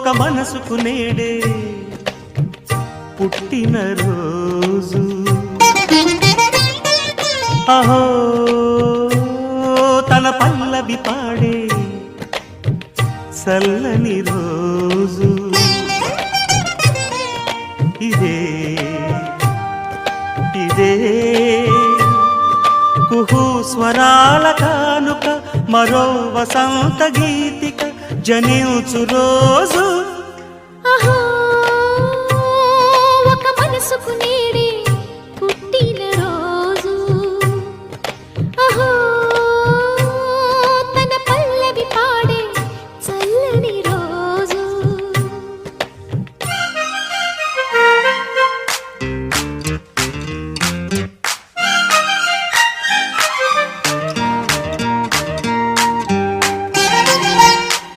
ఒక మనసుకు నేడే పుట్టిన రోజు అహో తన పల్లవి పాడే చల్లని రోజు ఇదే ఇదే కుహు స్వరాల కానుక మరో వసంత గీతిక జనించు రోజు